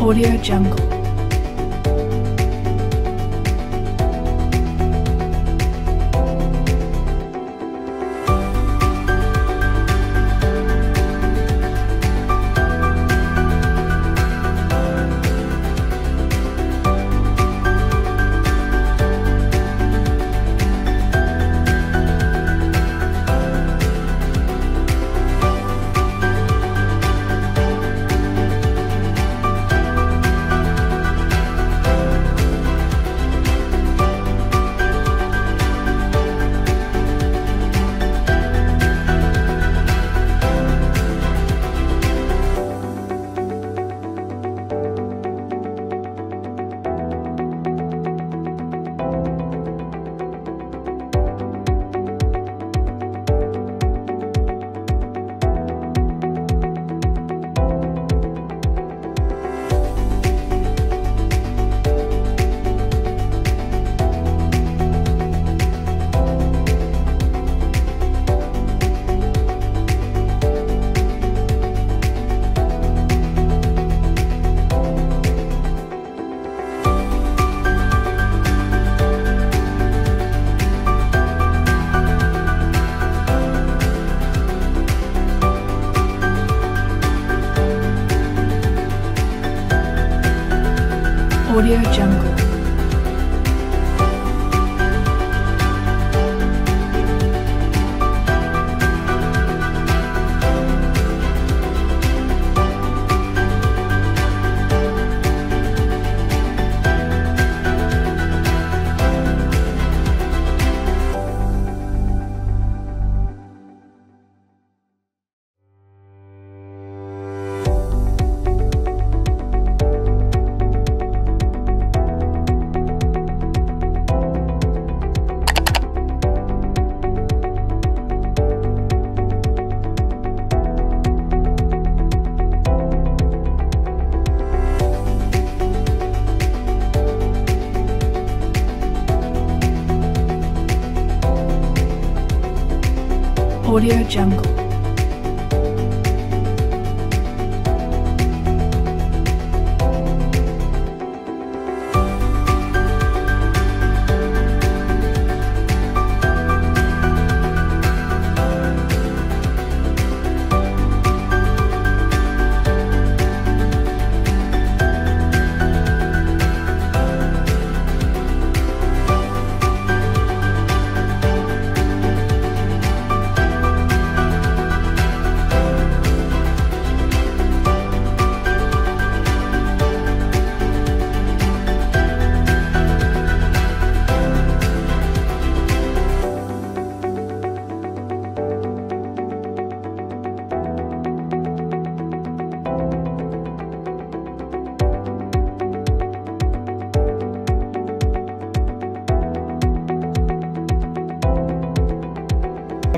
Audio Jungle. Audio Jungle. Audio Jungle.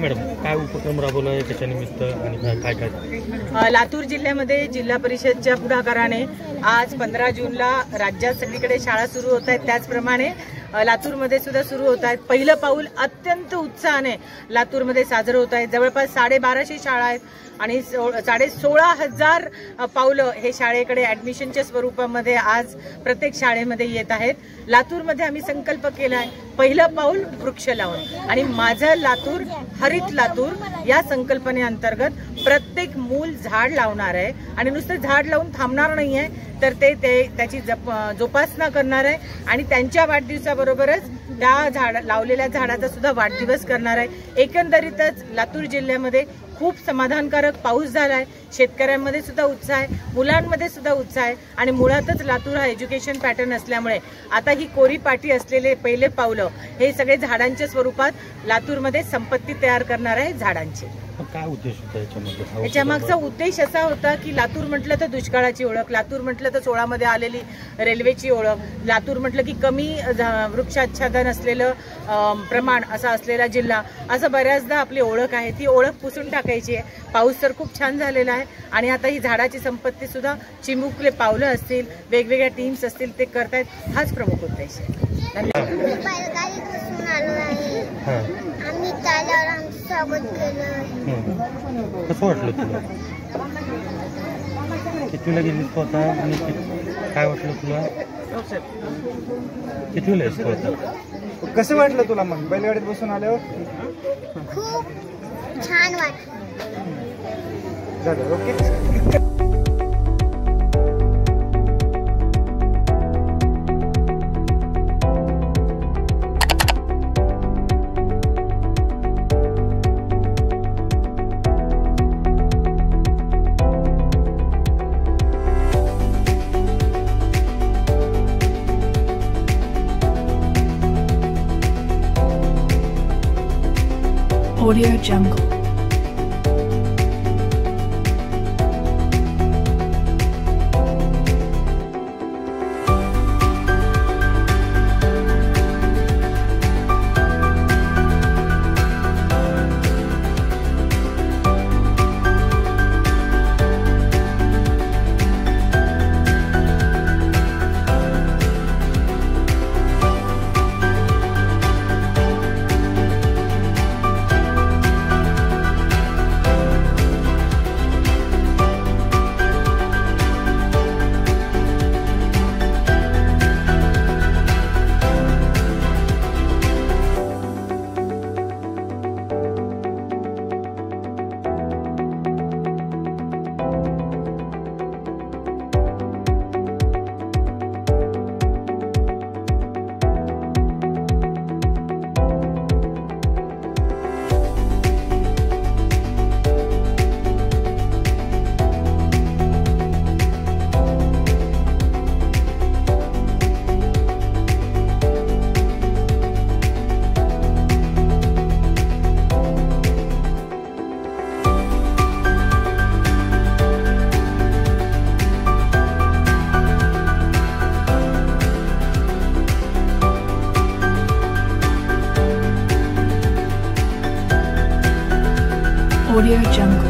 Madam काय उपक्रम राबवला आहे त्याच्या निमित्त आणि काय काय? लातूर जिल्ह्यामध्ये जिल्हा परिषदच्या पुढाकाराने आज 15 जूनला राज्यात सगळीकडे शाळा सुरू होत आहेत, त्याचप्रमाणे लातूरमध्ये सुद्धा सुरू होत आहेत. पहिलं पाऊल अत्यंत उत्साहाने लातूरमध्ये साजरं होत आहे. जवळपास 1250 शाळा आहेत आणि 16,500 पावलं हे शाळेकडे ऍडमिशनच्या स्वरूपामध्ये आज प्रत्येक शाळेमध्ये येत आहेत. लातूरमध्ये आम्ही संकल्प केला आहे पहिलं पाऊल वृक्ष लावून आणि माझं लातूर हरित लातूर या संकल्पनेअंतर्गत प्रत्येक मूल झाड लावणार आहे आणि नुसतं झाड लावून थांबणार नाहीये तर ते त्याची जोपासना करणार आहे आणि त्यांच्या वाढदिवसाबरोबरच त्या लावलेल्या झाडाचा सुद्धा वाढदिवस करणार आहे. एकंदरीतच लातूर जिल्ह्यामध्ये खूप समाधानकारक पाऊस झालाय. शेतकऱ्यांमध्ये सुद्धा उत्साह आहे, मुलांमध्ये सुद्धा उत्साह आहे आणि मुळातच लातूर हा एज्युकेशन पॅटर्न असल्यामुळे आता ही कोरी पाटी असलेले पहिले पावलं हे सगळे झाडांच्या स्वरूपात लातूरमध्ये संपत्ती तयार करणार आहे झाडांची. काय उद्देश होता याच्यामध्ये? याच्यामागचा उद्देश असा होता की लातूर म्हटलं तर दुष्काळाची ओळख, लातूर म्हटलं तर 16 मध्ये आलेली रेल्वेची ओळख, लातूर म्हटलं की कमी वृक्षाच्छादन असलेलं प्रमाण असा असलेला जिल्हा, असं बऱ्याचदा आपली ओळख आहे. ती ओळख पुसून टाकायची आहे. पाऊस तर खूप छान झालेला आहे आणि आता ही झाडाची संपत्ती सुद्धा चिमुकले पावलं असतील, वेगवेगळ्या टीम्स असतील ते करतायत. हाच प्रमुख उद्देश आहे. आम्ही त्याला स्वागत केलं. कसं वाटलं तुला? कितवीला गेलीस होता आणि काय वाटलं तुला? कितवीला आहेस होता? कसं वाटलं तुला मग बैलगाडीत बसून आल्यावर? खूप छान वाटलं. झालं okay. Audio Jungle. Audio Jungle.